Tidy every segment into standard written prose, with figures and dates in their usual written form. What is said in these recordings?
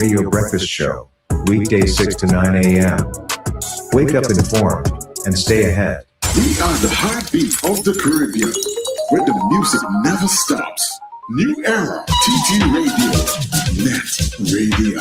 Radio Breakfast Show, weekdays 6 to 9 a.m. Wake up informed and stay ahead. We are the heartbeat of the Caribbean, where the music never stops. New Era, TT Radio, NETT Radio.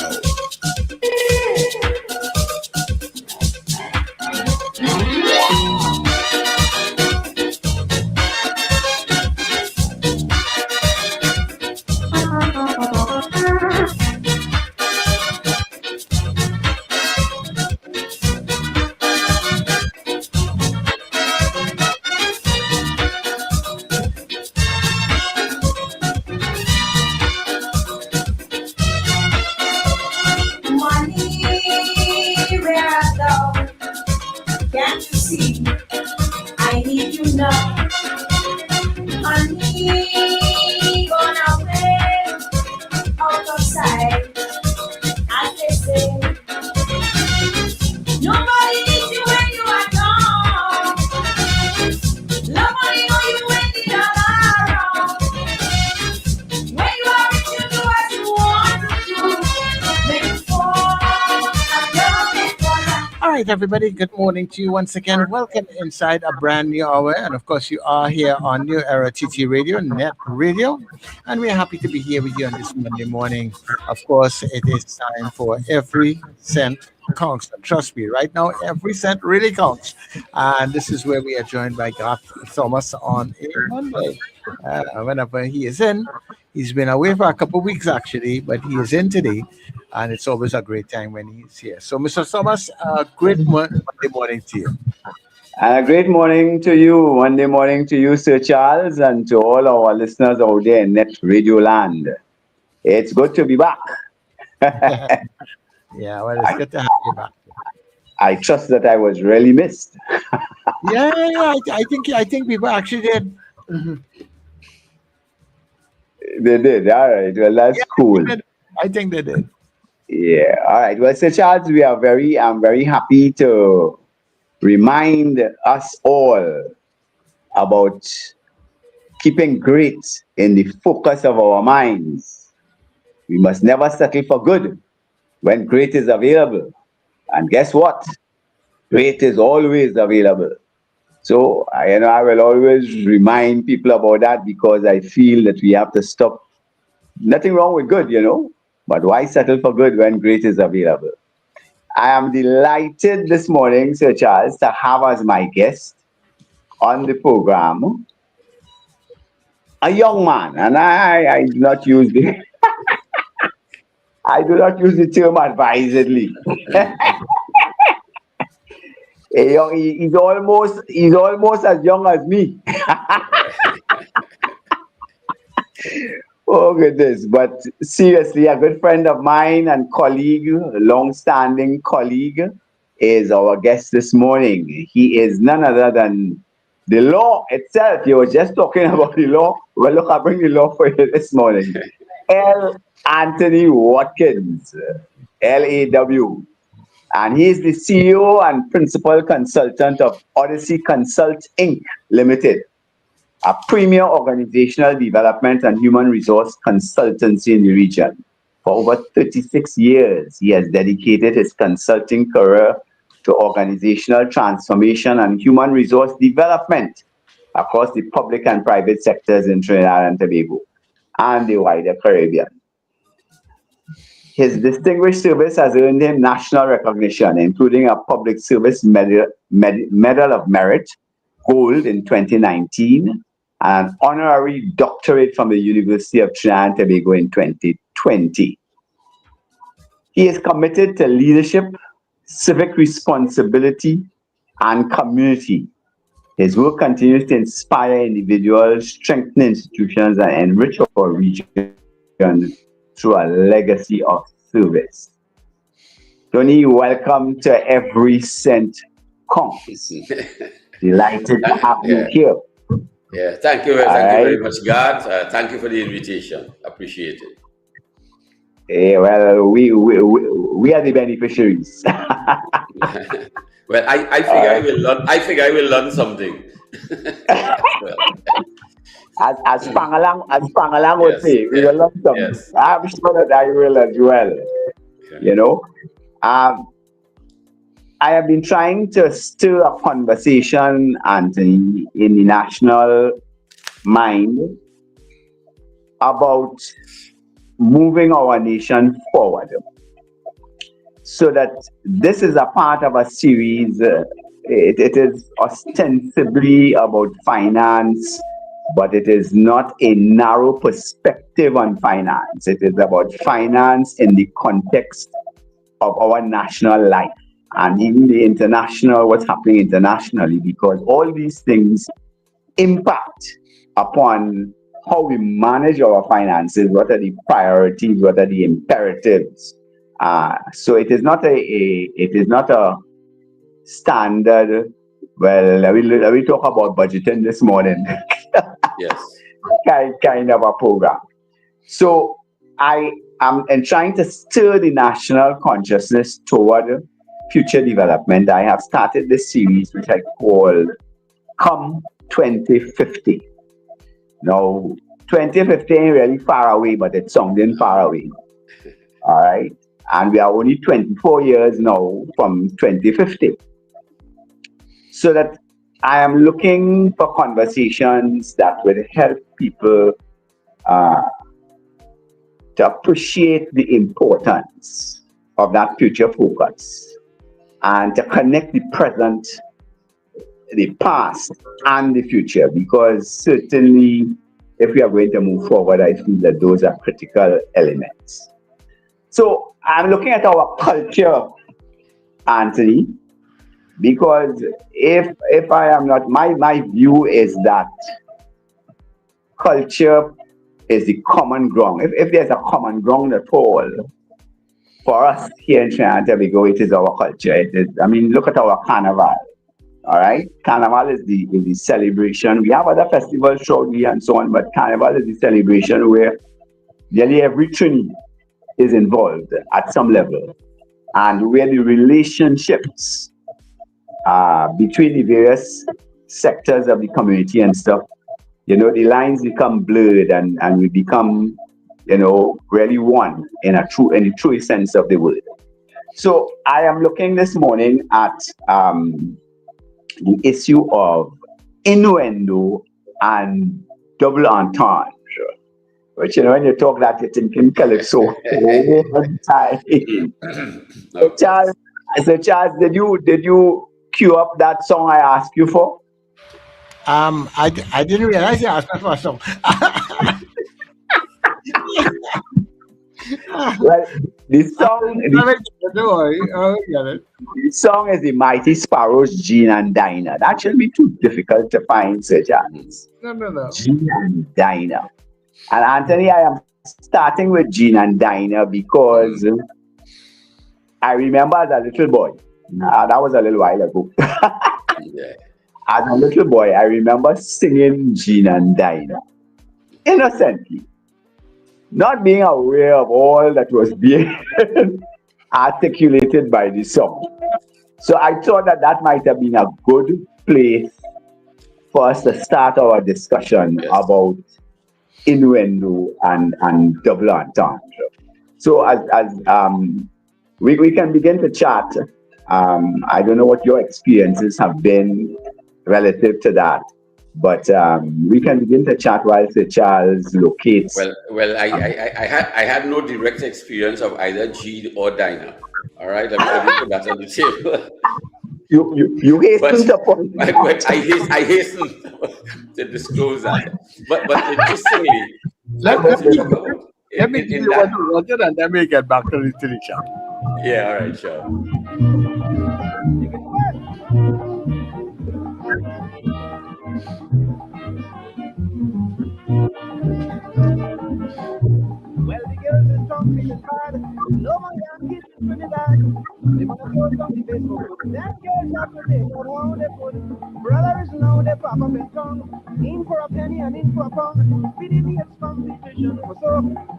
Everybody, good morning to you once again. Welcome inside a brand new hour, and of course you are here on New Era TT Radio, NETT Radio, and we're happy to be here with you on this Monday morning. Of course, it is time for Every Cent Counts. Trust me, right now every cent really counts, and this is where we are joined by Garth Thomas on a Monday. Whenever he is in, he's been away for a couple of weeks actually, but he is in today. And it's always a great time when he's here. So, Mr. Thomas, great Monday morning to you. And a great morning to you, Monday morning to you, Sir Charles, and to all our listeners out there in NETT Radio land. It's good to be back. Yeah, well, it's good to have you back. I trust that I was really missed. Yeah, I think people actually did. Mm-hmm. They did. All right. Well, that's cool. I think they did. Yeah. All right. Well, Sir Charles, I'm very happy to remind us all about keeping great in the focus of our minds. We must never settle for good when great is available. And guess what? Great is always available. So, I will always remind people about that because I feel that we have to stop. Nothing wrong with good, but why settle for good when great is available? I am delighted this morning, Sir Charles, to have as my guest on the program a young man, and I do not use the I do not use the term advisedly. He's almost as young as me. Oh goodness, but seriously, a good friend of mine and colleague, long-standing colleague, is our guest this morning. He is none other than the law itself. You were just talking about the law. Well, look, I bring the law for you this morning. L. Anthony Watkins, LAW. And he is the CEO and principal consultant of Odyssey Consult Inc. Limited, a premier organizational development and human resource consultancy in the region. For over 36 years, he has dedicated his consulting career to organizational transformation and human resource development across the public and private sectors in Trinidad and Tobago and the wider Caribbean. His distinguished service has earned him national recognition, including a Public Service Medal of Merit, Gold in 2019, and an honorary doctorate from the University of Trinidad and Tobago in 2020. He is committed to leadership, civic responsibility, and community. His work continues to inspire individuals, strengthen institutions, and enrich our region through a legacy of service. Tony, welcome to Every Cent Counts. Delighted to have you here. Yeah, thank you very much, Garth. Thank you for the invitation. Appreciate it. Yeah, well, we are the beneficiaries. Well, I figure I will learn something. As Pangalang would say, we will learn something. Yes. I'm sure that I will as well. You know, um, I have been trying to stir a conversation, Anthony, in the national mind about moving our nation forward. So that this is a part of a series. It is ostensibly about finance, but it is not a narrow perspective on finance. It is about finance in the context of our national life and even the international, what's happening internationally, because all these things impact upon how we manage our finances, what are the priorities, what are the imperatives. So it is not a standard. Well, we talk about budgeting this morning. Yes. kind of a program. So I am trying to stir the national consciousness toward future development. I have started this series which I call Come 2050. Now, 2050 ain't really far away, but it's sounding far away. All right. And we are only 24 years now from 2050. So that I am looking for conversations that would help people to appreciate the importance of that future focus and to connect the present, the past, and the future. Because certainly, if we are going to move forward, I feel that those are critical elements. So I'm looking at our culture, Anthony, because if I am not, my view is that culture is the common ground. If there's a common ground at all, for us here in Trinidad and Tobago, it is our culture. It is, I mean, look at our carnival. All right, carnival is the celebration. We have other festivals, shortly and so on, but carnival is the celebration where nearly every Trini is involved at some level, and where the relationships between the various sectors of the community and stuff, you know, the lines become blurred and we become, you know, really one in the true sense of the word. So I am looking this morning at the issue of innuendo and double entendre, which, you know, when you talk that, you're thinking calypso all the time. So Charles, did you queue up that song I asked you for? I didn't realize you asked me for a song. Well, the song Don't worry, I'll get it. the song is the Mighty Sparrows, Gene and Dinah. That shouldn't be too difficult to find, Sir Charles. No. Gene and Dinah. And Anthony, I am starting with Gene and Dinah because I remember as a little boy, that was a little while ago. Yeah. As a little boy, I remember singing Gene and Dinah innocently, not being aware of all that was being articulated by the song. So I thought that might have been a good place for us to start our discussion about innuendo and double entendre. So as we can begin to chat. I don't know what your experiences have been relative to that, but we can begin to chat while Sir Charles locates. Well, I had no direct experience of either G or Dinah. All right, let me put that on the table. You hasten to point. I hasten to disclose that. But interestingly, Let me give you what you wanted, and then we get back to the chat. Yeah, all right, sure. Well, the girls is talking hard. No man can get Trinidad. They wanna post on the Facebook. That girls have to take out how they put. Brothers now they pop up and come. In for a penny and in for a pound. Feeding the competition. So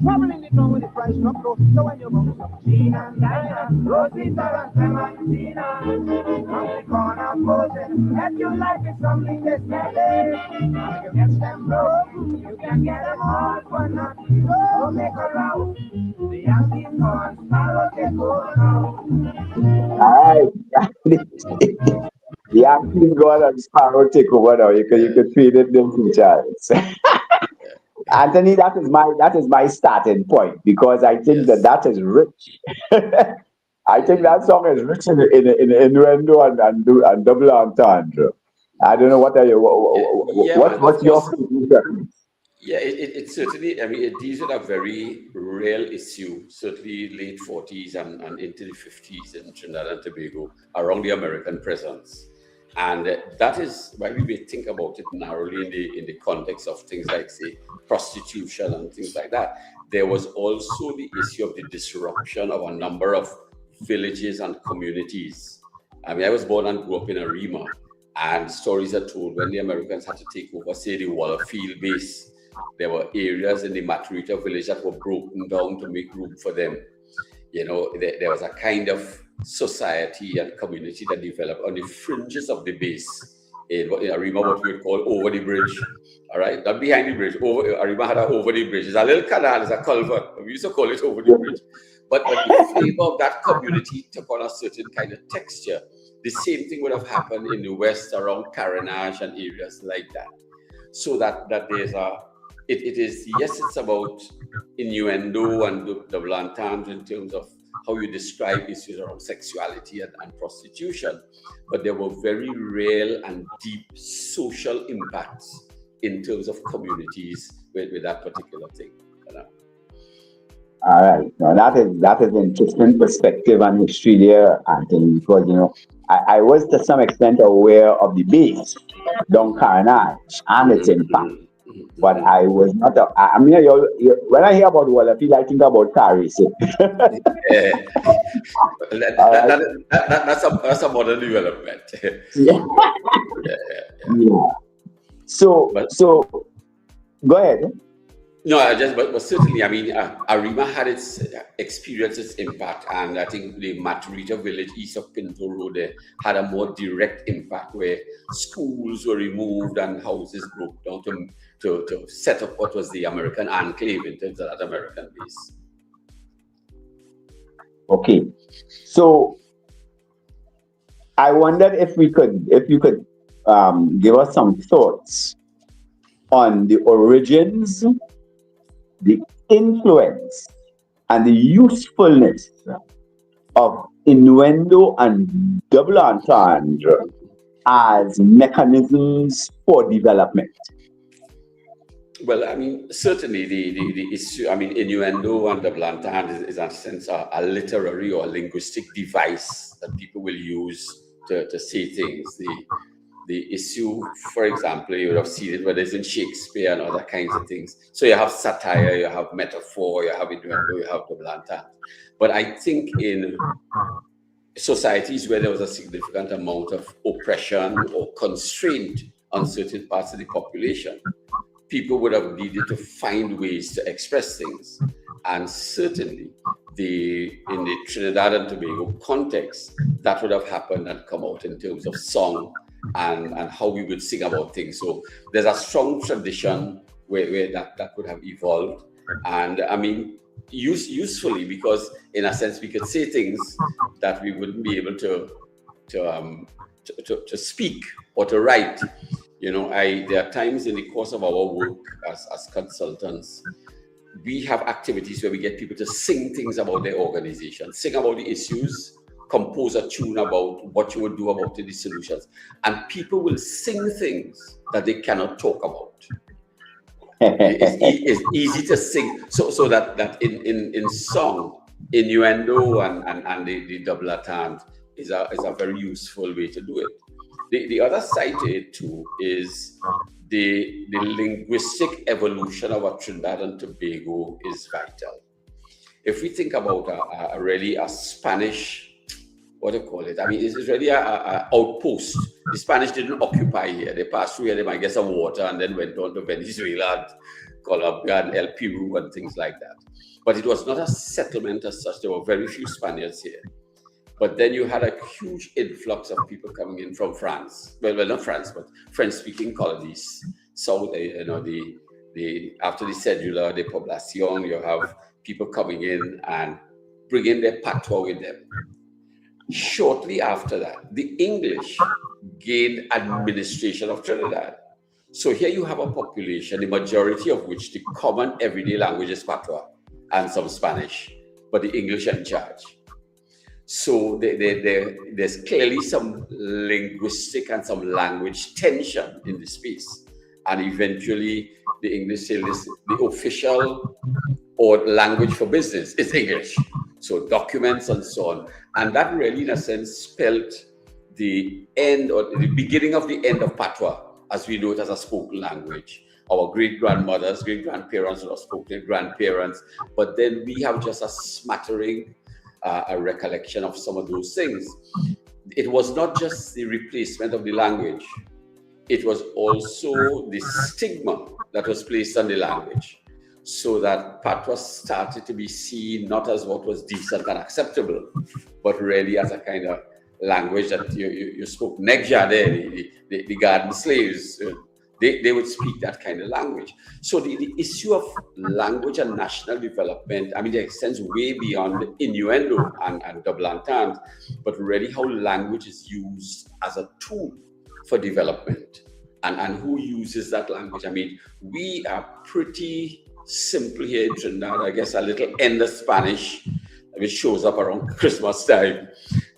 traveling the town with the price drop low. So when you bump up, Gina and Dinah, Rosita and Clementina. From the corner posing, that your life is something that's better. If you catch them broke, you can get them all for nothing. So make a row. The Yankee call, sparrow take over now. All right. The acting god and Sparrow take over now. You could feel it them two Charles. Anthony, that is my starting point because I think Yes. that is rich. I think that song is rich in innuendo and double entendre. I don't know what are you Yeah, man. Of what's your course. conclusion? Yeah, it certainly, I mean, it deals with a very real issue, certainly late 40s and into the 50s in Trinidad and Tobago, around the American presence. And that is why we may think about it narrowly in the context of things like, say, prostitution and things like that. There was also the issue of the disruption of a number of villages and communities. I mean, I was born and grew up in Arima, and stories are told when the Americans had to take over, say, the Wallafield base. There were areas in the Matarita village that were broken down to make room for them. You know, there was a kind of society and community that developed on the fringes of the base. In Arima, what we would call over the bridge. All right, not behind the bridge. Arima had an over the bridge. It's a little canal, it's a culvert. We used to call it over the bridge. But the flavor of that community took on a certain kind of texture. The same thing would have happened in the West around Carenage and areas like that. So that there's it is, yes, it's about innuendo and double entendre in terms of how you describe issues around sexuality and prostitution, but there were very real and deep social impacts in terms of communities with that particular thing. You know? All right. Now that is interesting perspective and history there, Anthony, because I was to some extent aware of the base, Don Carnage, and its impact. But I was not. I mean, when I hear about Wallafield, I think about Paris. That's a modern development. Yeah. Yeah. So go ahead. No, but certainly, I mean, Arima had its experience, its impact, and I think the Matarita village east of Pinto Road there had a more direct impact where schools were removed and houses broke down to set up what was the American enclave in terms of that American base. Okay, so I wondered if you could give us some thoughts on the origins, the influence, and the usefulness of innuendo and double entendre as mechanisms for development. Well, I mean, certainly the issue, I mean, innuendo and double entendre is in a sense a literary or a linguistic device that people will use to say things. The issue, for example, you would have seen it whether it's in Shakespeare and other kinds of things. So you have satire, you have metaphor, you have innuendo, you have double entendre. But I think in societies where there was a significant amount of oppression or constraint on certain parts of the population, people would have needed to find ways to express things. And certainly, in the Trinidad and Tobago context, that would have happened and come out in terms of song and how we would sing about things. So there's a strong tradition where that would have evolved. And I mean, usefully, because in a sense, we could say things that we wouldn't be able to speak or to write. You know, there are times in the course of our work as consultants, we have activities where we get people to sing things about their organization, sing about the issues, compose a tune about what you would do about the solutions. And people will sing things that they cannot talk about. It's easy to sing. So that in song, innuendo and the double entendre is a very useful way to do it. The other side to it too is the linguistic evolution of Trinidad and Tobago is vital. if we think about really a Spanish, what do you call it? I mean, it's really a outpost. The Spanish didn't occupy here. They passed through here, they might get some water and then went on to Venezuela, Colombia, and El Peru and things like that. But it was not a settlement as such. There were very few Spaniards here. But then you had a huge influx of people coming in from France. Well, not France, but French-speaking colonies. So, after the cedula, the poblacion, you have people coming in and bringing their patois with them. Shortly after that, the English gained administration of Trinidad. So here you have a population, the majority of which the common everyday language is patois and some Spanish, but the English are in charge. So there's clearly some linguistic and some language tension in the space. And eventually the English say, listen, the official or language for business is English. So documents and so on. And that really, in a sense, spelled the end or the beginning of the end of patois, as we know it as a spoken language. Our great-grandmothers, great-grandparents would have spoken, grandparents. But then we have just a smattering, a recollection of some of those things. It was not just the replacement of the language. It was also the stigma that was placed on the language, so that patois started to be seen not as what was decent and acceptable, but really as a kind of language that you spoke. Negjade, the garden slaves, they would speak that kind of language. So the issue of language and national development, I mean, it extends way beyond innuendo and double entente, but really how language is used as a tool for development and who uses that language. I mean, we are pretty simple here in Trinidad. I guess a little end of Spanish, which shows up around Christmas time,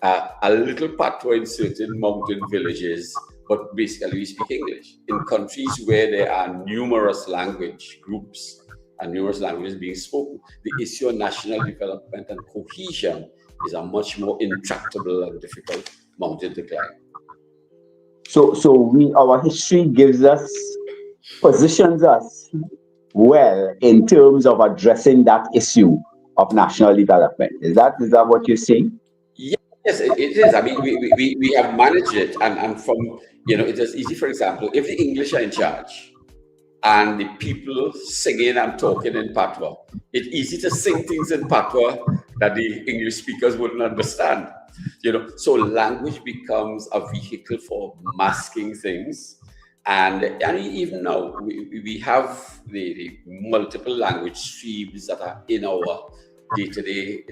a little patois in certain mountain villages, but basically we speak English. In countries where there are numerous language groups and numerous languages being spoken, the issue of national development and cohesion is a much more intractable and difficult mountain to climb. So our history positions us well in terms of addressing that issue of national development. Is that what you're saying? Yes, it is. I mean, we have managed it, and from, it is easy. For example, if the English are in charge and the people singing and talking in patois, it's easy to sing things in patois that the English speakers wouldn't understand. So language becomes a vehicle for masking things. And even now, we have the multiple language streams that are in our day-to-day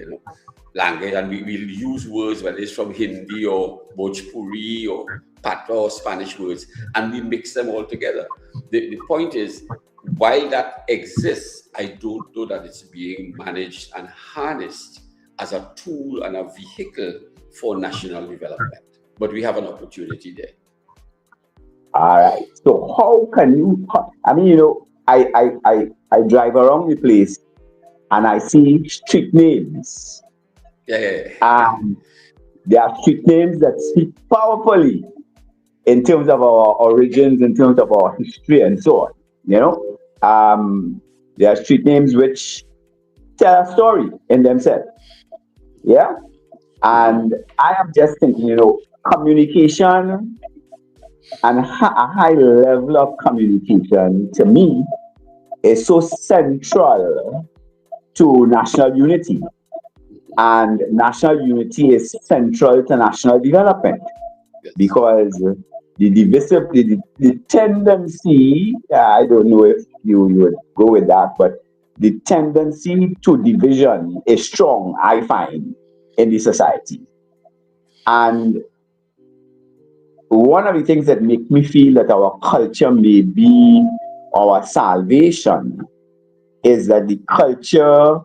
language, and we use words, whether it's from Hindi or Bhojpuri or Patois or Spanish words, and we mix them all together. The point is, while that exists, I don't know that it's being managed and harnessed as a tool and a vehicle for national development. But we have an opportunity there. All right. So how can you? I mean, I drive around the place and I see street names. Yeah. There are street names that speak powerfully in terms of our origins, in terms of our history, and so on. There are street names which tell a story in themselves. Yeah. And I am just thinking, communication and a high level of communication, to me, is so central to national unity. And national unity is central to national development, because the tendency, I don't know if you would go with that, but the tendency to division is strong, I find, in the society. And one of the things that make me feel that our culture may be our salvation is that the culture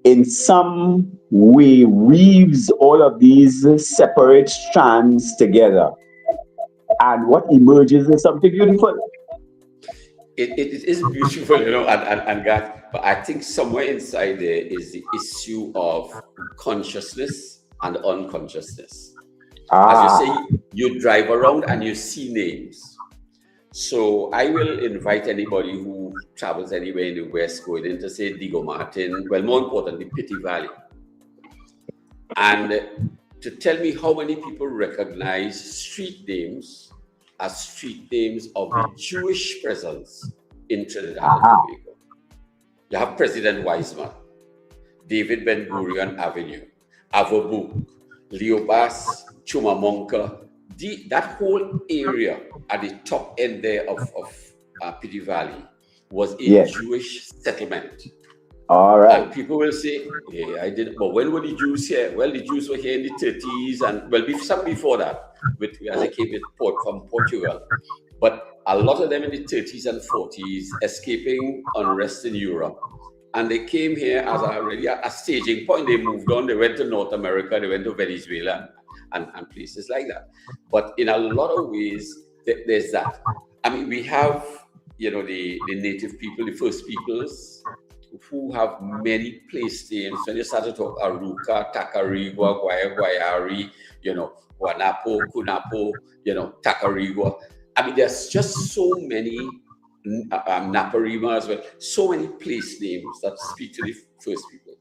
in some way weaves all of these separate strands together. And what emerges is something beautiful. It is beautiful, and Garth, but I think somewhere inside there is the issue of consciousness and unconsciousness. As you say, you drive around and you see names. So I will invite anybody who travels anywhere in the West going into, say, Diego Martin, well, more importantly, Pity Valley, and to tell me how many people recognize street names as street names of the Jewish presence in Trinidad and Tobago. You have President Wiseman, David Ben Gurion Avenue, Avobuk, Leopas, Chumamonka, that whole area at the top end there of Pity Valley was a Jewish settlement. All right. And people will say, "Yeah, I did." But when were the Jews here? Well, the Jews were here in the 30s, and well, some before that, as they came from Portugal. But a lot of them in the 30s and 40s, escaping unrest in Europe, and they came here as a staging point. They moved on. They went to North America. They went to Venezuela and places like that. But in a lot of ways, there's that. I mean, we have, the native people, the first peoples, who have many place names. When you start to talk Aruka, Tacarigua, Guayari, Guanapo, Cunapo, Tacarigua. I mean, there's just so many, Naparima as well, so many place names that speak to the first people.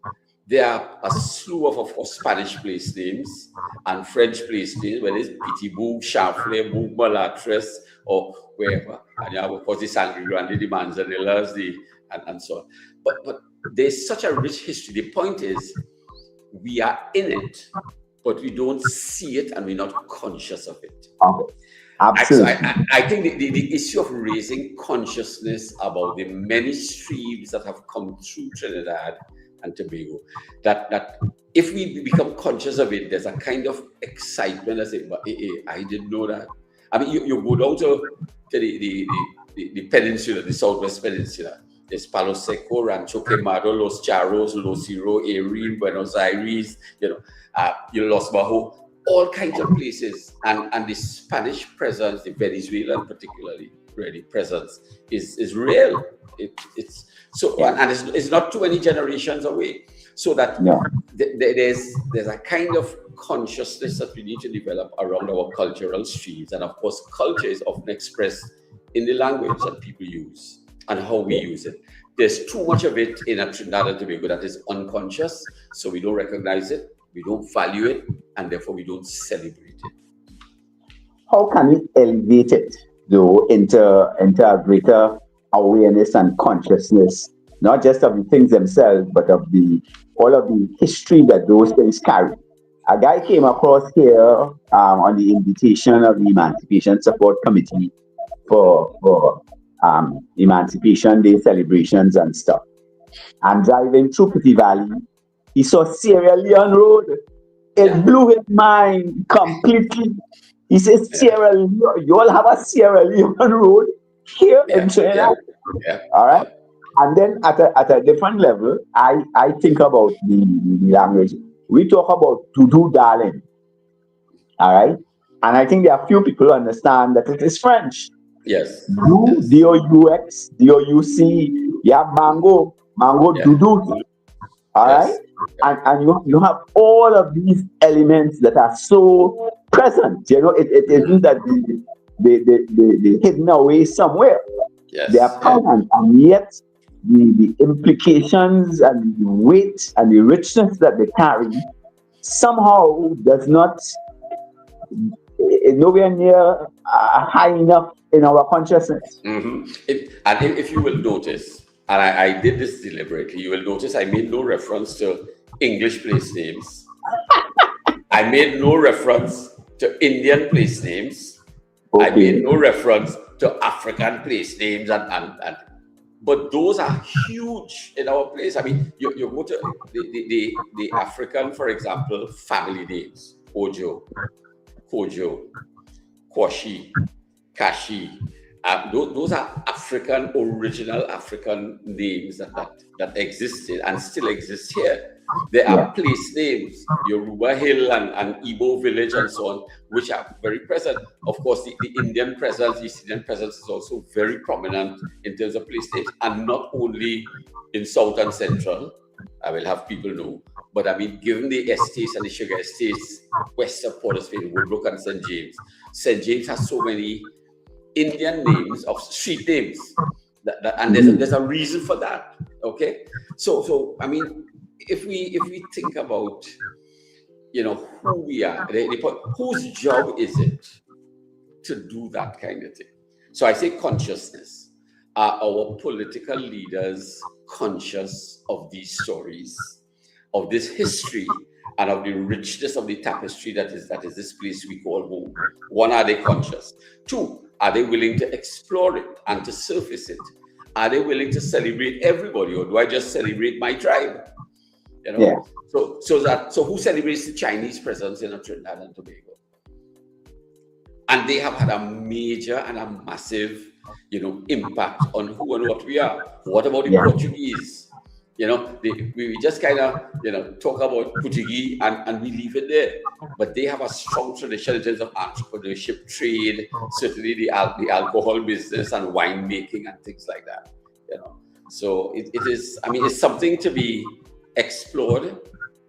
There are a slew of Spanish place names and French place names, whether it's Pitibou, Chanfle, Boug, Malatres, or wherever. And you have, of course, the Sangre Grande, the Manzanillas, and so on. But there's such a rich history. The point is, we are in it, but we don't see it and we're not conscious of it. Absolutely. I think the issue of raising consciousness about the many streams that have come through Trinidad and Tobago, that if we become conscious of it, there's a kind of excitement. I say, but I didn't know that. I mean, you go down to the peninsula, the Southwest Peninsula. There's Palo Seco, Rancho Quemado, Los Charros, Los Ciro, Erin, Buenos Aires, Los Bajo, all kinds of places. And the Spanish presence, the Venezuelan particularly, really presence is real. It's so, and it's not too many generations away. So that there's a kind of consciousness that we need to develop around our cultural streams. And of course, culture is often expressed in the language that people use and how we use it. There's too much of it in Trinidad and Tobago that is unconscious, so we don't recognize it, we don't value it, and therefore we don't celebrate it. How can we elevate it, though, into a greater awareness and consciousness, not just of the things themselves, but of all of the history that those things carry? A guy came across here on the invitation of the Emancipation Support Committee for Emancipation Day celebrations and stuff. And driving through Pity Valley, he saw Sierra Leone Road. It blew his mind completely. He says, Sierra Leone, you all have a Sierra Leone Road here in Trinidad. All right. And then at a different level, I think about the language. We talk about Doudou darling. All right. And I think there are few people who understand that it is French. Yes. D-O-U-X, D-O-U-C, mango, Doudou. All right. And you have all of these elements that are so present. It isn't that they hidden away somewhere. Yes. They are present, and yet the implications and the weight and the richness that they carry somehow does not nowhere near high enough in our consciousness. Mm-hmm. If you will notice, and I did this deliberately, you will notice I made no reference to English place names. I made no reference to Indian place names. Okay. I made no reference to African place names, but those are huge in our place. I mean, you go to the African, for example, family names: Ojo, Kojo, Kwashi, Kashi. Those are African, original African names that existed and still exist here. There are place names, Yoruba Hill and Igbo Village and so on, which are very present. Of course, the Indian presence, East Indian presence is also very prominent in terms of place names, and not only in South and Central, I will have people know, but I mean, given the estates and the sugar estates west of Port of Spain, Woodbrook and St. James has so many Indian names of street names. And there's a reason for that. Okay, so I mean, if we think about, you know, who we are, whose job is it to do that kind of thing? So I say consciousness. Are our political leaders conscious of these stories, of this history, and of the richness of the tapestry that is this place we call home? One, are they conscious? Two, are they willing to explore it and to surface it? Are they willing to celebrate everybody, or do I just celebrate my tribe? You know. Yeah. So who celebrates the Chinese presence in Trinidad and Tobago? And they have had a major and a massive, you know, impact on who and what we are. What about the Portuguese? You know, we just kind of, you know, talk about Portuguese and we leave it there. But they have a strong tradition in terms of entrepreneurship, trade, certainly the alcohol business and winemaking and things like that. You know, so it is. I mean, it's something to be explored,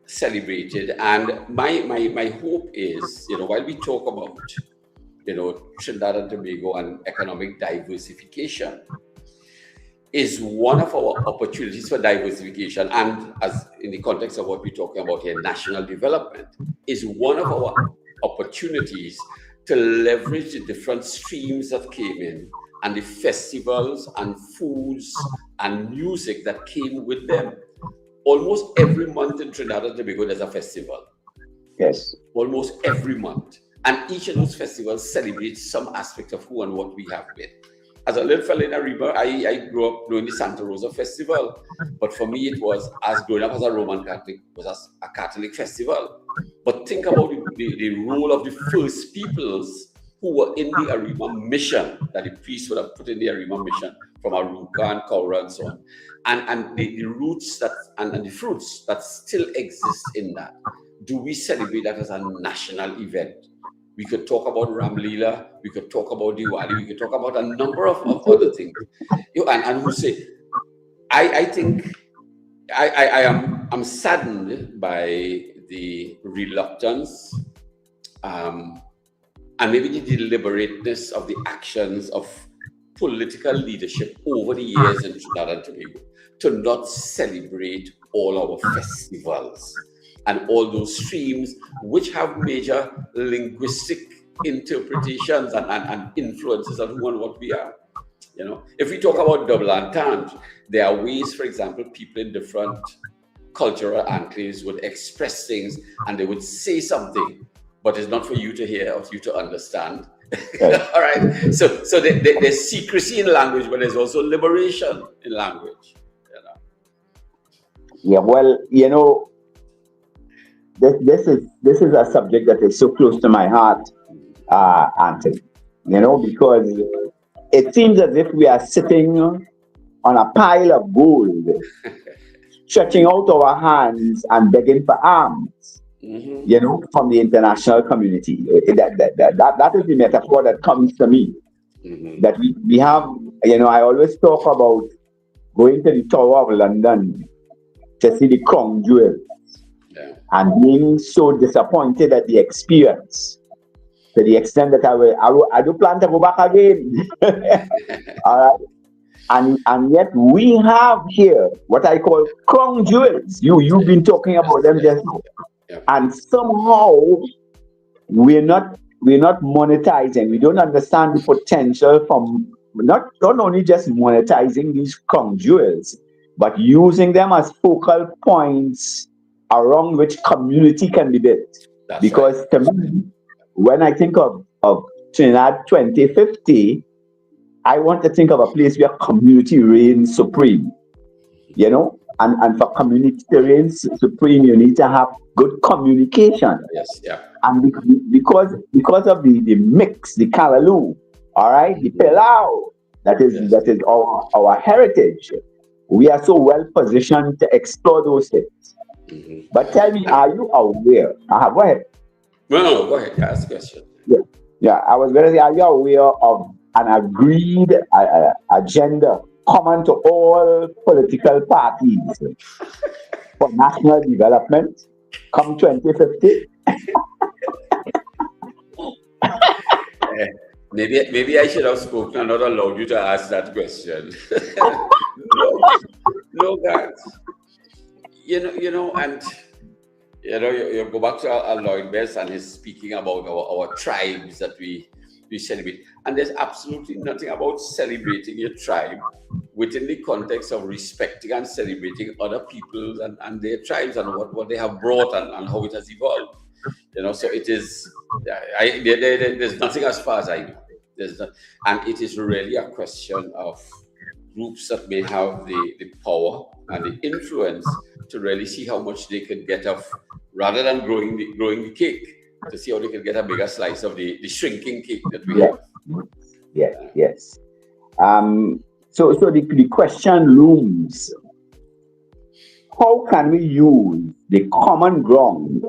celebrated, and my hope is, you know, while we talk about, you know, Trinidad and Tobago and economic diversification, is one of our opportunities for diversification, and as in the context of what we're talking about here, national development, is one of our opportunities to leverage the different streams that came in and the festivals and foods and music that came with them. Almost every month in Trinidad and Tobago, there's a festival. Yes. Almost every month. And each of those festivals celebrates some aspect of who and what we have been. As a little fellow in Ariba, I grew up knowing the Santa Rosa Festival. But for me, it was, as growing up as a Roman Catholic, was a Catholic festival. But think about the role of the first peoples who were in the Arima mission, that the priests would have put in the Arima mission, from Aruka and Kaura and so on. And the roots that and the fruits that still exist in that. Do we celebrate that as a national event? We could talk about Ramlila, we could talk about Diwali, we could talk about a number of other things. And who say, I think I'm saddened by the reluctance and maybe the deliberateness of the actions of political leadership over the years in Trinidad and Tobago to not celebrate all our festivals and all those streams which have major linguistic interpretations and influences on who and what we are. You know, if we talk about double entendre, there are ways, for example, people in different cultural enclaves would express things and they would say something, but it's not for you to hear or for you to understand. All right. So there's secrecy in language, but there's also liberation in language. You know? Yeah. Well, you know, this is a subject that is so close to my heart, Anthony. You know, because it seems as if we are sitting on a pile of gold, stretching out our hands and begging for alms. Mm-hmm. You know, from the international community. That is the metaphor that comes to me. Mm-hmm. That we have, you know, I always talk about going to the Tower of London to see the crown jewels, yeah, and being so disappointed at the experience, to the extent that I do plan to go back again. All right. And yet we have here what I call crown jewels. You've been talking about them just now. Yeah. And somehow we're not monetizing. We don't understand the potential from not only just monetizing these crown jewels, but using them as focal points around which community can be built. That's because right. To me, when I think of Trinidad 2050, I want to think of a place where community reigns supreme. You know, and for community to reign supreme, you need to have good communication. Yes, yeah. And because of the mix, the kalaloo, all right, the pilau, that is our heritage. We are so well positioned to explore those things. Mm-hmm. But tell me, are you aware? Go ahead. No, go ahead. Ask a question. Yeah. I was going to say, are you aware of an agreed agenda common to all political parties for national development come 2050? Maybe I should have spoken and not allowed you to ask that question. no, no, Garth. And you go back to Lloyd Best and he's speaking about our tribes that we celebrate. And there's absolutely nothing about celebrating your tribe within the context of respecting and celebrating other peoples and their tribes and what they have brought and how it has evolved. So it is, there's nothing as far as I know. And it is really a question of groups that may have the power and the influence to really see how much they can get off, rather than growing the cake, to see how they can get a bigger slice of the shrinking cake that we have. Yes. So the question looms: how can we use the common ground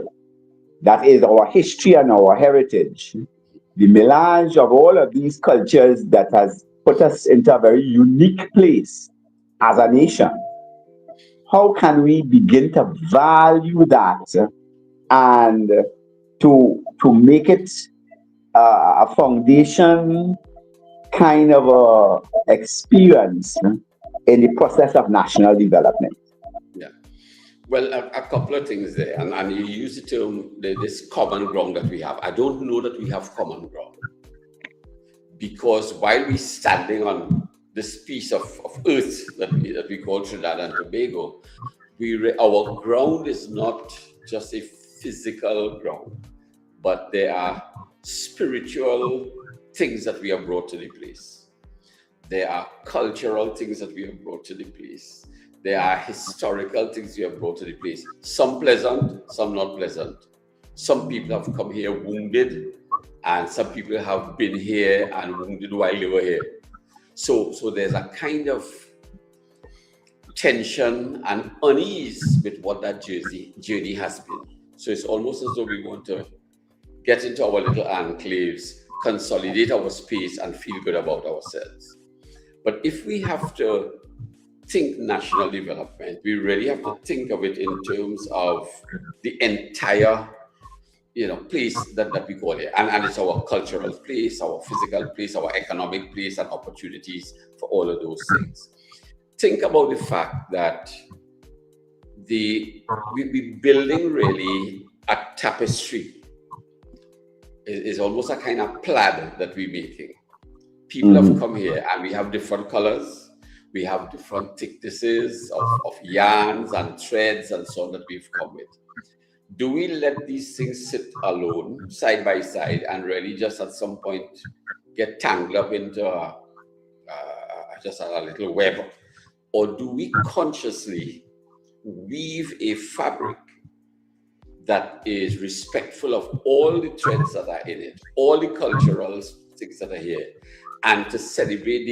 that is our history and our heritage, the melange of all of these cultures that has put us into a very unique place as a nation? How can we begin to value that and to make it a foundation kind of a experience in the process of national development? Yeah. Well, a couple of things there, and you use the term, this common ground that we have. I don't know that we have common ground, because while we're standing on this piece of earth that we call Trinidad and Tobago, our ground is not just a physical ground, but there are spiritual things that we have brought to the place. There are cultural things that we have brought to the place. There are historical things we have brought to the place. Some pleasant, some not pleasant. Some people have come here wounded, and some people have been here and wounded while they were here. So there's a kind of tension and unease with what that journey has been. So it's almost as though we want to get into our little enclaves, consolidate our space, and feel good about ourselves. But if we have to think national development, we really have to think of it in terms of the entire place that we call it. And it's our cultural place, our physical place, our economic place, and opportunities for all of those things. Think about the fact that we're building really a tapestry. Is almost a kind of plaid that we're making. People have come here and we have different colors. We have different thicknesses of yarns and threads and so on that we've come with. Do we let these things sit alone, side by side, and really just at some point get tangled up into just a little web? Or do we consciously weave a fabric that is respectful of all the threads that are in it, all the cultural things that are here, and to celebrate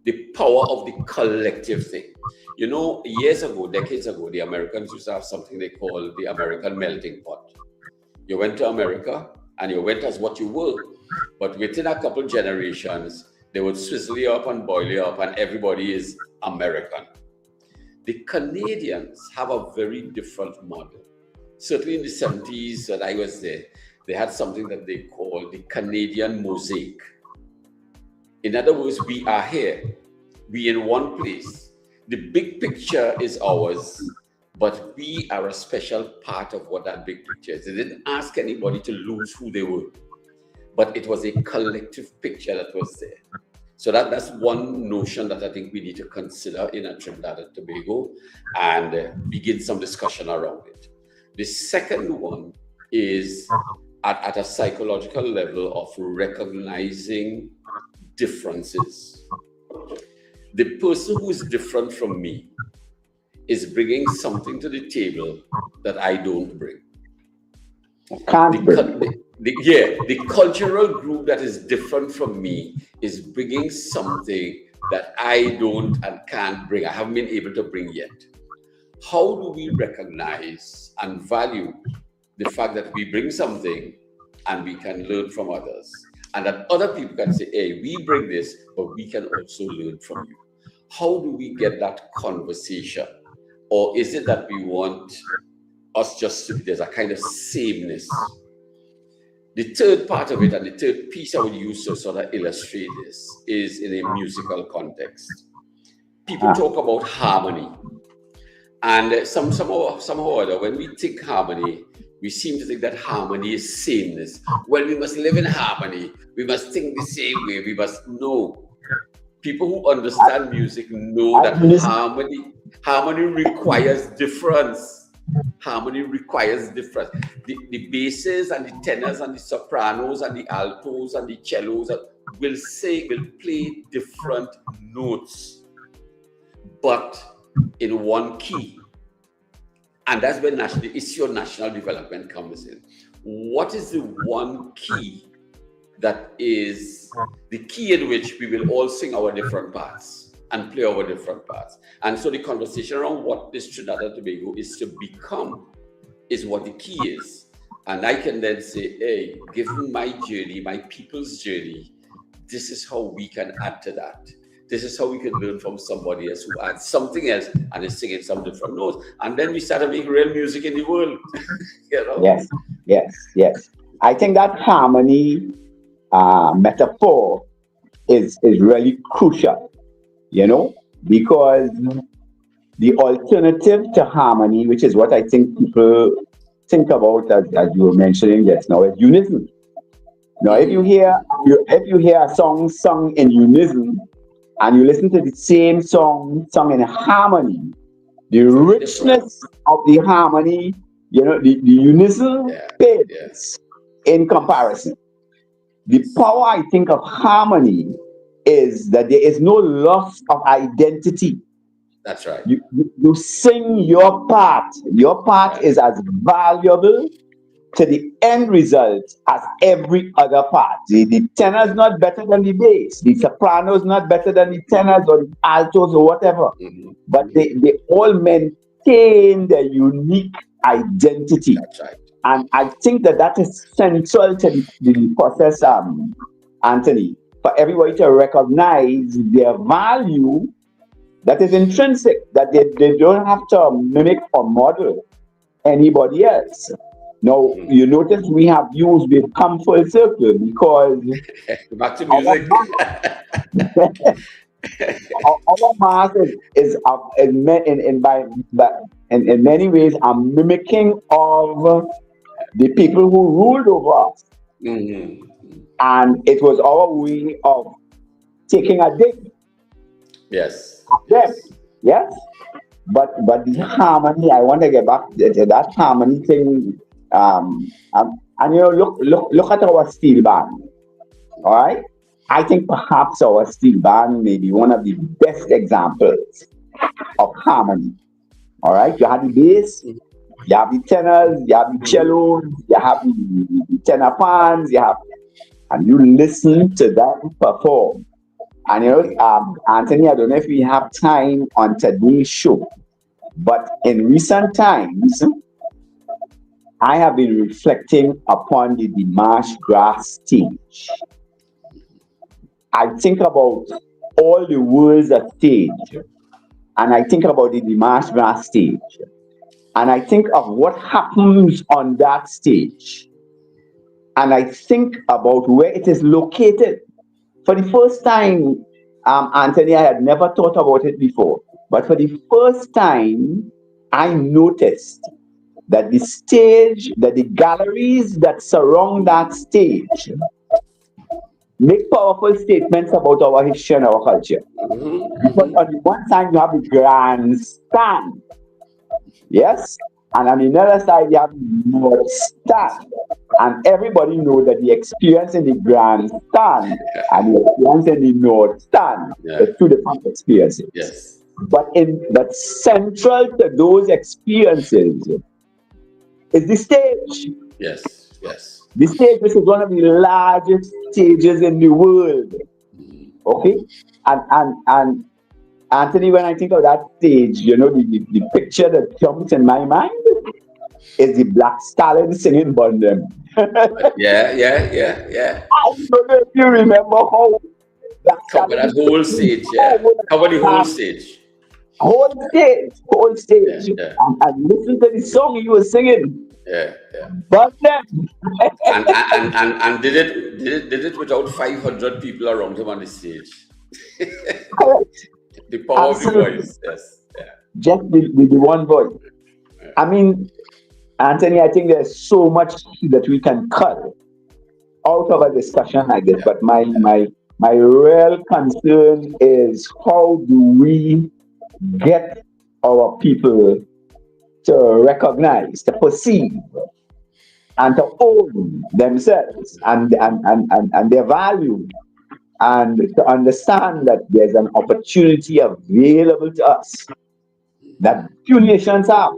the power of the collective thing? Years ago, decades ago, the Americans used to have something they call the American melting pot. You went to America and you went as what you were, but within a couple generations, they would swizzle you up and boil you up, and everybody is American. The Canadians have a very different model. Certainly in the 70s that I was there, they had something that they call the Canadian mosaic. In other words, we are here. We in one place. The big picture is ours, but we are a special part of what that big picture is. They didn't ask anybody to lose who they were, but it was a collective picture that was there. So that's one notion that I think we need to consider in Trinidad and Tobago and begin some discussion around it. The second one is at a psychological level of recognizing differences. The person who is different from me is bringing something to the table that I don't bring. The cultural group that is different from me is bringing something that I don't and can't bring. I haven't been able to bring yet. How do we recognize and value the fact that we bring something and we can learn from others, and that other people can say, hey, we bring this, but we can also learn from you? How do we get that conversation? Or is it that we want us just to be, there's a kind of sameness? The third part of it, and the third piece I would use to sort of illustrate this, is in a musical context. People talk about harmony, and somehow or other, when we think harmony, we seem to think that harmony is sameness. Well, we must live in harmony. We must think the same way. We must know. People who understand music know that harmony requires difference. Harmony requires difference. The basses and the tenors and the sopranos and the altos and the cellos will play different notes, but in one key. And that's where the issue of national development comes in. What is the one key that is the key in which we will all sing our different parts and play our different parts? And so the conversation around what this Trinidad and Tobago is to become is what the key is. And I can then say, hey, given my journey, my people's journey, this is how we can add to that. This is how we can learn from somebody else who adds something else and is singing some different notes. And then we start to make real music in the world. You know? Yes. I think that harmony metaphor is really crucial, you know, because the alternative to harmony, which is what I think people think about as you were mentioning just now, is unison. Now, if you hear a song sung in unison and you listen to the same song sung in harmony, the richness of the harmony, you know, the unison pales in comparison. The power, I think, of harmony is that there is no loss of identity. That's right. You sing your part. Your part is as valuable to the end result as every other part. The tenor is not better than the bass. The soprano is not better than the tenors or the altos or whatever. But they all maintain their unique identity. That's right. And I think that is central to the process, Anthony, for everybody to recognize their value that is intrinsic, that they don't have to mimic or model anybody else. Now, you notice we come full circle because back to music. Our mass is in many ways a mimicking of the people who ruled over us. And it was our way of taking a dig. Yes. Yes. But the harmony, I want to get back to that harmony thing. And you know, look at our steel band. All right. I think perhaps our steel band may be one of the best examples of harmony. All right. You have the bass, you have the tenors, you have the cellos, you have the tenor fans, and you listen to them perform. And you know, Anthony, I don't know if we have time on today's show, but in recent times, I have been reflecting upon the Dimash Grass stage. I think about all the world's a stage, and I think about the Dimash Grass stage, and I think of what happens on that stage, and I think about where it is located. For the first time, Anthony, I had never thought about it before, but for the first time, I noticed that the stage, that the galleries that surround that stage make powerful statements about our history and our culture. Because on the one side, you have the grandstand, yes? And on the other side, you have the north stand. And everybody knows that the experience in the grandstand and the experience in the north stand are two different experiences. Yes. But central to those experiences is the stage. Yes. The stage, which is one of the largest stages in the world. Okay? And Anthony, when I think of that stage, you know, the picture that jumps in my mind is the Black Stallion singing Bundem. Yeah. I don't know if you remember how Cover that whole stage, Cover the whole stage. Whole stage. And listen to the song he was singing. Yeah, yeah. But then, And did it without 500 people around him on the stage. correct, The power of the absolutely, voice. Yes. Yeah. just the one voice. I mean, Anthony, I think there's so much that we can cut out of a discussion like this. Yeah. But my real concern is how do we get our people to recognize, to perceive, and to own themselves and their value, and to understand that there's an opportunity available to us that few nations have.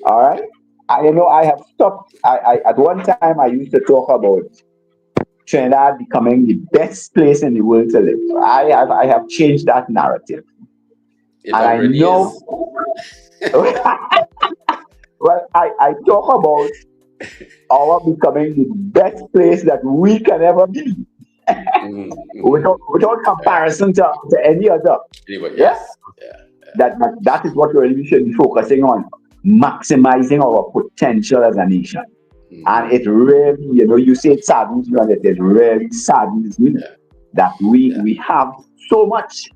All right. I have stopped. At one time I used to talk about Trinidad becoming the best place in the world to live. I have changed that narrative, It and I already know. is. Well, I talk about our becoming the best place that we can ever be, without comparison to any other. Anyway, Yeah, yes. Yeah. that is what really we should be focusing on, maximizing our potential as a nation. And it really, you say it saddens you, and it really saddens me Yeah. that we have so much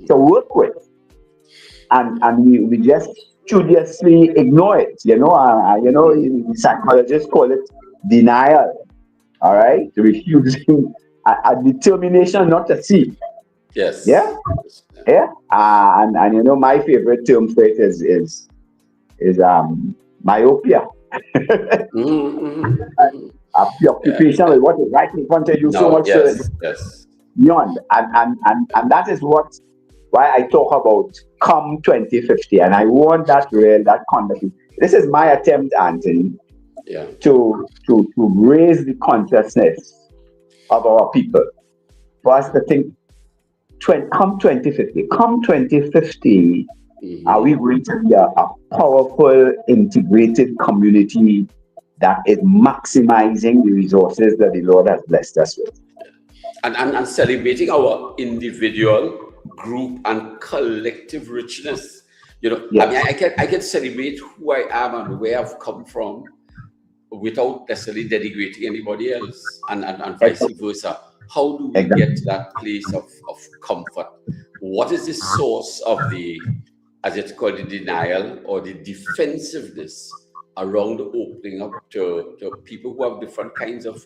to work with, and we just studiously ignore it. Psychologists call it denial. All right, refusing a determination not to see. Yes. Yeah, yeah. And my favorite term for it is myopia. A preoccupation with what is right in front of you so No, much so that yes, yes. beyond. And that is why I talk about come 2050. And I want that conversation. This is my attempt, Anthony, Yeah. to raise the consciousness of our people. For us to think, come 2050, are we going to be a powerful, integrated community that is maximizing the resources that the Lord has blessed us with? And celebrating our individual, group, and collective richness. Yes. I mean, I can celebrate who I am and where I've come from without necessarily denigrating anybody else, and vice versa. How do we get to that place of comfort? What is the source of the, as it's called, the denial or the defensiveness around opening up to people who have different kinds of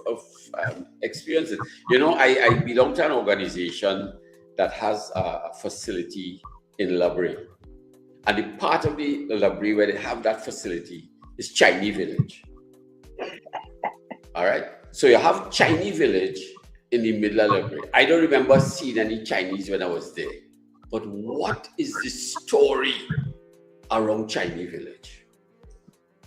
experiences? I belong to an organization that has a facility in Labrie. And the part of the Labrie where they have that facility is Chinese Village. All right? So you have Chinese Village in the middle of Labrie. I don't remember seeing any Chinese when I was there. But what is the story around Chinese Village?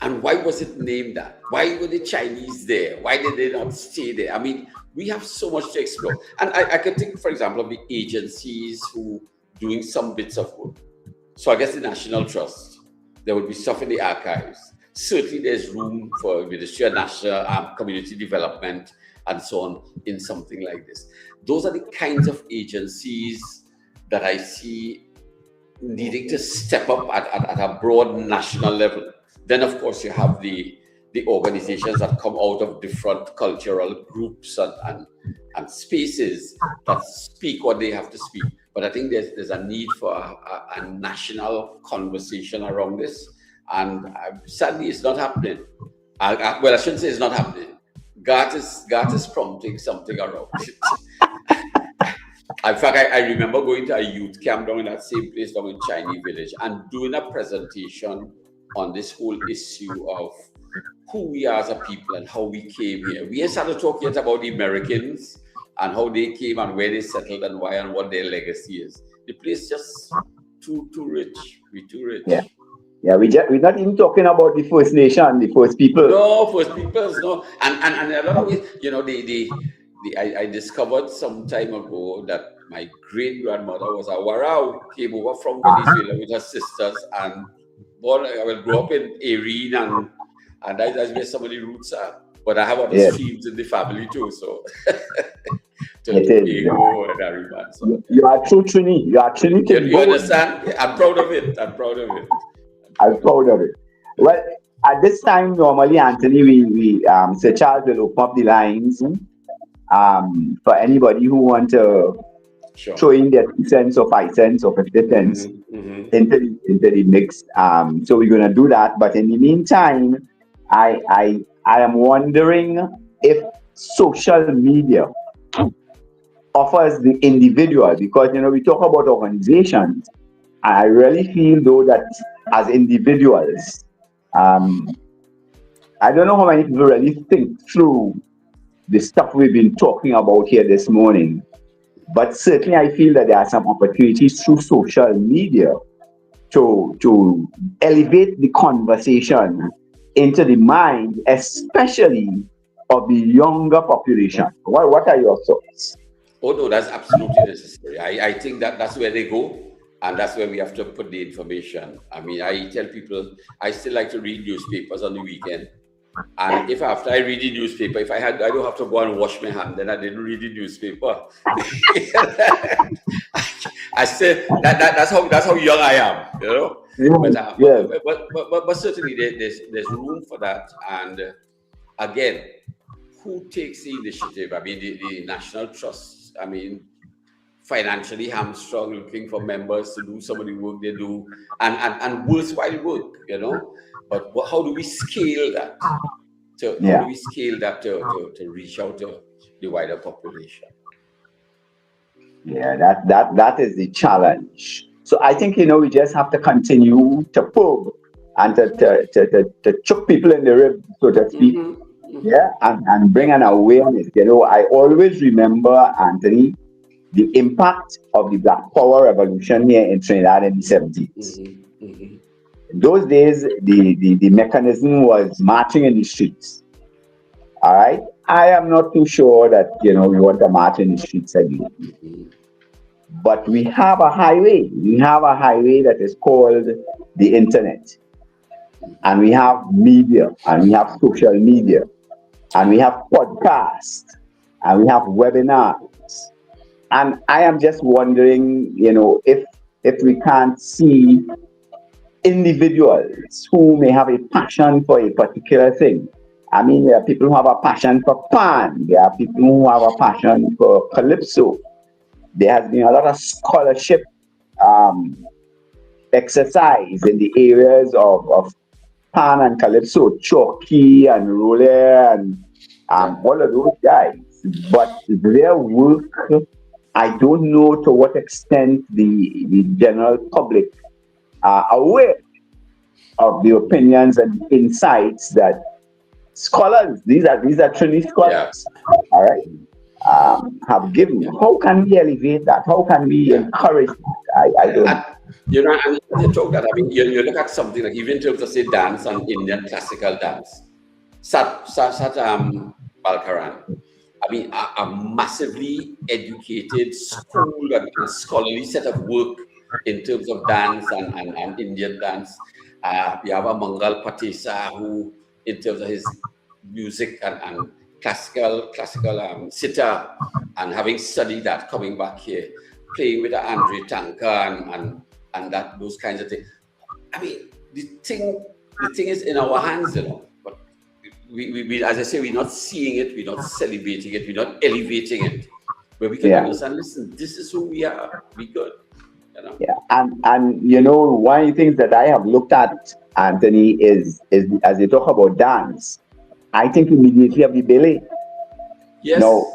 And why was it named that? Why were the Chinese there? Why did they not stay there? I mean, we have so much to explore. And I can think, for example, of the agencies who doing some bits of work. So I guess the National Trust, there would be stuff in the archives. Certainly there's room for Ministry of National Community Development and so on in something like this. Those are the kinds of agencies that I see needing to step up at a broad national level. Then, of course, you have the organizations that come out of different cultural groups and spaces that speak what they have to speak. But I think there's a need for a national conversation around this. And sadly, it's not happening. Well, I shouldn't say it's not happening. Garth is prompting something around it. In fact, I remember going to a youth camp down in that same place down in Chinese Village and doing a presentation on this whole issue of who we are as a people and how we came here. We had started talking about the Americans and how they came and where they settled and why and what their legacy is. The place just too rich. We're too rich. Yeah, we're not even talking about the First Nation, the First People. No, First Peoples, no. And a lot of ways, I discovered some time ago that my great-grandmother was a Warao, came over from Venezuela with her sisters and grew up in Erin and that's where some of the roots are. But I have other streams in the family too, so Tobago and Ariman. So. You are true Trini. You are Trini. You understand? I'm proud of it. I'm proud of it. Well, At this time, normally, Anthony, Sir Charles will open up the lines for anybody who want to Sure. throw in their 2 cents or 5 cents or 50 cents into the mix. So we're gonna do that. But in the meantime, I am wondering if social media offers the individual, because we talk about organizations, and I really feel though that as individuals, um, I don't know how many people really think through the stuff we've been talking about here this morning. But certainly, I feel that there are some opportunities through social media to elevate the conversation into the mind, especially of the younger population. What are your thoughts? Oh no, that's absolutely necessary. I think that's where they go, and that's where we have to put the information. I mean, I tell people I still like to read newspapers on the weekend. And if after I read the newspaper, if I don't have to go and wash my hand, then I didn't read the newspaper. I say that's how young I am, But certainly there's room for that. And again, who takes the initiative? I mean, the National Trust. I mean, financially hamstrung, looking for members to do some of the work they do, and worthwhile work, But how do we scale that? How do we scale that to reach out to the wider population? Yeah, that is the challenge. So I think we just have to continue to probe and to choke people in the rib, so to speak. Yeah, and bring an awareness. I always remember, Anthony, the impact of the Black Power revolution here in Trinidad in the 70s. In those days, the mechanism was marching in the streets. All right? I am not too sure that, we want to march in the streets again. But we have a highway. We have a highway that is called the internet. And we have media, and we have social media, and we have podcasts, and we have webinars. And I am just wondering, if we can't see individuals who may have a passion for a particular thing. I mean, there are people who have a passion for pan. There are people who have a passion for calypso. There has been a lot of scholarship exercise in the areas of pan and calypso, Chalky and Roller and all of those guys. But their work, I don't know to what extent the general public are aware of the opinions and insights that scholars, these are Trinity scholars, all right, have given. How can we elevate that? How can we encourage that? I don't know. And you talk that, I mean, you look at something like, even in terms of, say, dance and Indian classical dance, Sat Balkaran, I mean, a massively educated school and scholarly set of work in terms of dance and Indian dance. We have a Mangal Patesa, who, in terms of his music and classical sitar, and having studied that, coming back here, playing with Andre Tanka and those kinds of things. I mean, the thing is in our hands, But we, as I say, we're not seeing it, we're not celebrating it, we're not elevating it. Where we can understand, listen, this is who we are. Be good. Yeah, and one of the things that I have looked at, Anthony, is as you talk about dance, I think immediately of the ballet. Yes. Now,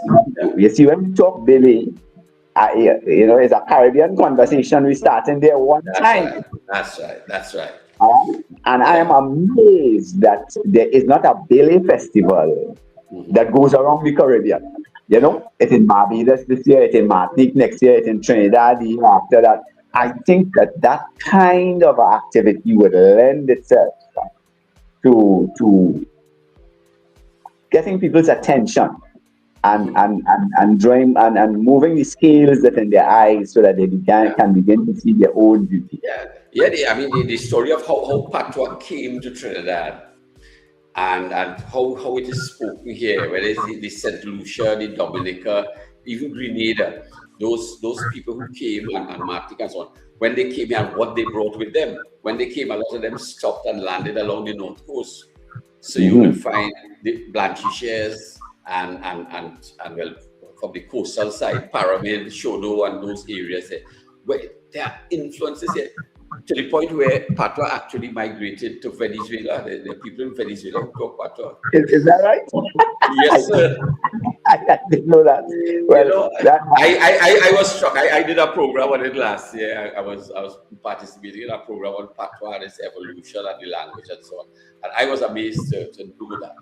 you see, when we talk ballet, it's a Caribbean conversation. We start in there one time. That's right. And I am amazed that there is not a ballet festival that goes around the Caribbean. It's in Barbados this year, it's in Martinique next year, it's in Trinidad the year after that. I think that kind of activity would lend itself to getting people's attention and drawing and moving the scales that in their eyes so that they can begin to see their own beauty. I mean, the story of how Patois came to Trinidad and how it is spoken here, whether it's the St. Lucia, the Dominica, even Grenada. those people who came and Martin and so on, when they came here and what they brought with them. When they came, a lot of them stopped and landed along the north coast. So you will find the Blanchishes and well, from the coastal side, Pyramid, Shodo, and those areas there, where there are influences here to the point where Patois actually migrated to Venezuela. There are people in Venezuela who talk Patois. Is that right? Yes, sir. I didn't know that. Well, I was struck. I did a program on it last year. I was participating in a program on Patois and its evolution and the language and so on. And I was amazed to do that.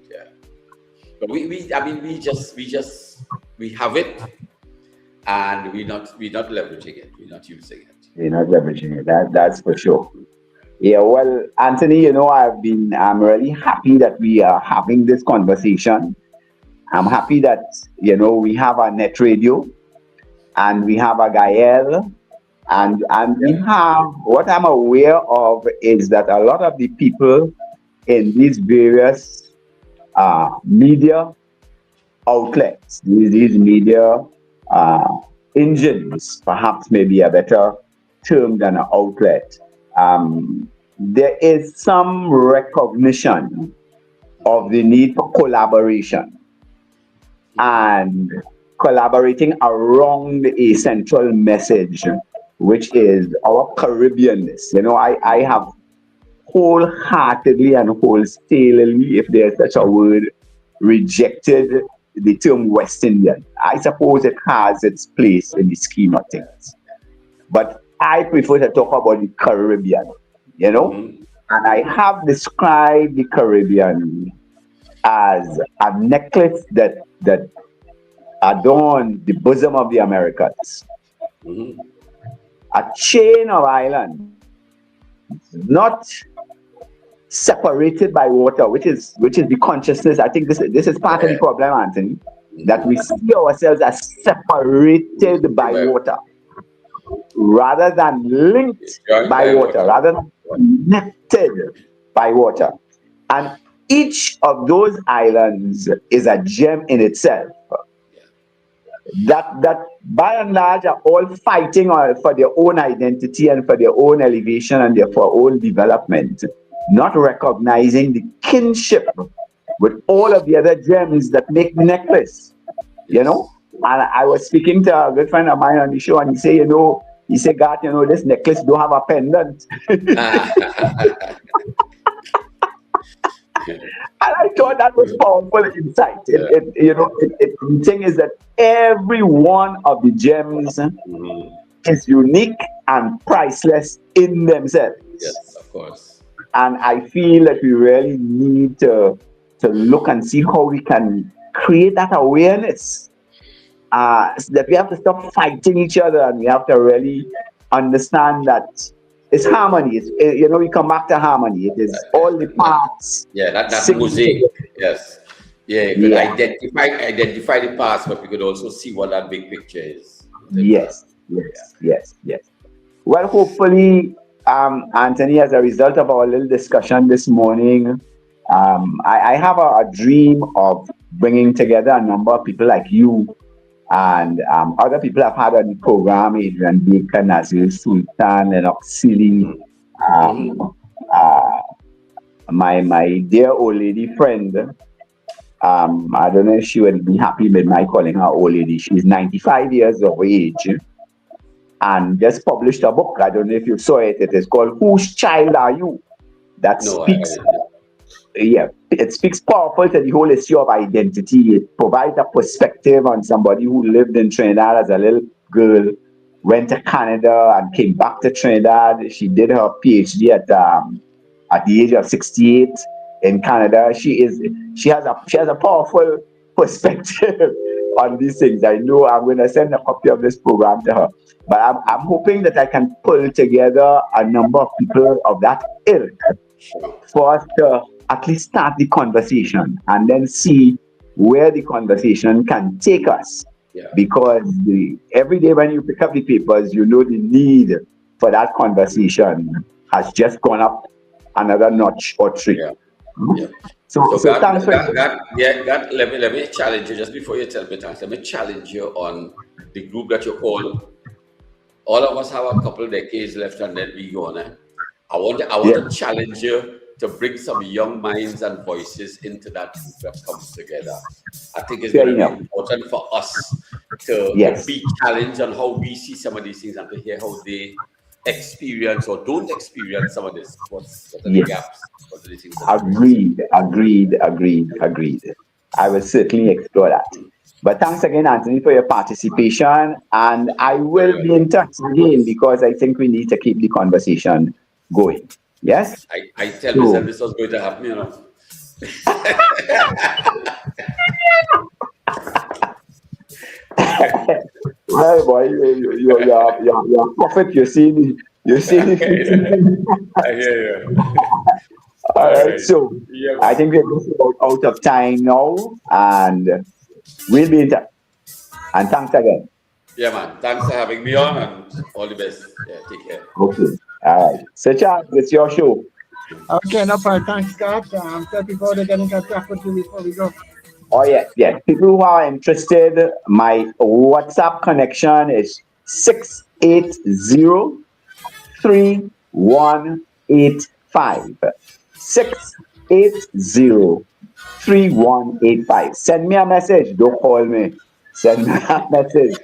Yeah. But we have it, and we're not leveraging it. We're not using it. We're not leveraging it. That's for sure. Yeah, well, Anthony, I'm really happy that we are having this conversation. I'm happy that, we have a NETT radio and we have a Gael and we have, what I'm aware of is that a lot of the people in these various media outlets, these media engines, perhaps maybe a better term than an outlet, there is some recognition of the need for collaboration and collaborating around a central message, which is our Caribbeanness. I have wholeheartedly and wholesalely, if there's such a word, rejected the term West Indian. I suppose it has its place in the scheme of things, but I prefer to talk about the Caribbean, and I have described the Caribbean as a necklace that adorns the bosom of the Americas. A chain of islands, not separated by water, which is the consciousness. I think this is part of the problem, Anthony, that we see ourselves as separated by water, rather than linked by water, rather than connected by water. And each of those islands is a gem in itself. That by and large are all fighting for their own identity and for their own elevation and their own development, not recognizing the kinship with all of the other gems that make the necklace. And I was speaking to a good friend of mine on the show, and he said, Garth, this necklace don't have a pendant. And I thought that was powerful insight. The thing is that every one of the gems is unique and priceless in themselves. Yes, of course. And I feel that we really need to look and see how we can create that awareness. So that we have to stop fighting each other, and we have to really understand that it's harmony. We come back to harmony. It is all the parts. Yeah, that's mosaic. Yes. Yeah, you could identify the past, but we could also see what that big picture is. Yes. Well, hopefully, Anthony, as a result of our little discussion this morning, I have a dream of bringing together a number of people like you and other people I've had on the program, Adrian Baker, Nazir Sultan, and Oxili, my dear old lady friend. I don't know if she would be happy with my calling her old lady. She's 95 years of age and just published a book. I don't know if you saw it. It is called Whose Child Are You? That speaks. It speaks powerful to the whole issue of identity. It provides a perspective on somebody who lived in Trinidad as a little girl, went to Canada and came back to Trinidad. She did her PhD at the age of 68 in Canada. She has a powerful perspective on these things. I know I'm going to send a copy of this program to her, but I'm hoping that I can pull together a number of people of that ilk for us to at least start the conversation and then see where the conversation can take us. Yeah. Because every day when you pick up the papers, the need for that conversation has just gone up another notch or three. Yeah. Yeah. So So thanks for let me challenge you just before you tell me thanks. Let me challenge you on the group that you call. All of us have a couple of decades left, and then we go on. I want to challenge you to bring some young minds and voices into that group that comes together. I think it's going to be important for us to be challenged on how we see some of these things and to hear how they experience or don't experience some of this. What are the gaps? What are the things? Agreed. I will certainly explore that. But thanks again, Anthony, for your participation. And I will be in touch again because I think we need to keep the conversation going. Yes? I tell myself this was going to happen, you know. Well, boy, you're prophet. You see me. I hear you. All right. So I think we're just out of time now, and we'll be in touch. And thanks again. Yeah, man. Thanks for having me on, and all the best. Yeah, take care. Okay. All right. So, Charles, it's your show. Okay, no problem. Thanks, Scott. Tell people to get in contact with you before we go. Oh, yeah. People who are interested, my WhatsApp connection is 680-3185. 680-3185. Send me a message. Don't call me. Send me a message.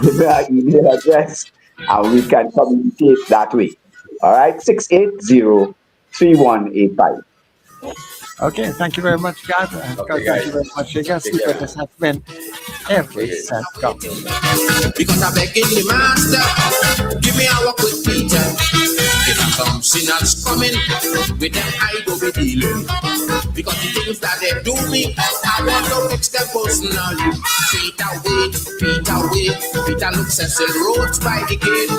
Give me an email address, and we can communicate that way. All right? 680-3185. Okay, thank you very much, Garth. Okay, thank you very much. You can see what this has been every cent count. Because I beg in the master, give me a walk with Peter. If I come sinners coming, with them I go be dealing. Because the things that they do me, I want to fix them personally. Peter looks at the roads by the gate.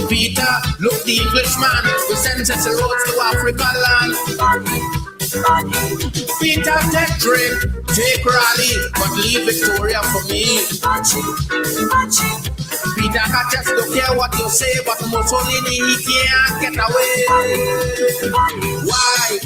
Peter, look the Englishman, we send Cecil Rhodes to Africa land. Peter, take drink, take Raleigh, but leave Victoria for me. Peter, I just don't care what you say, but Mussolini, he can't get away. Why?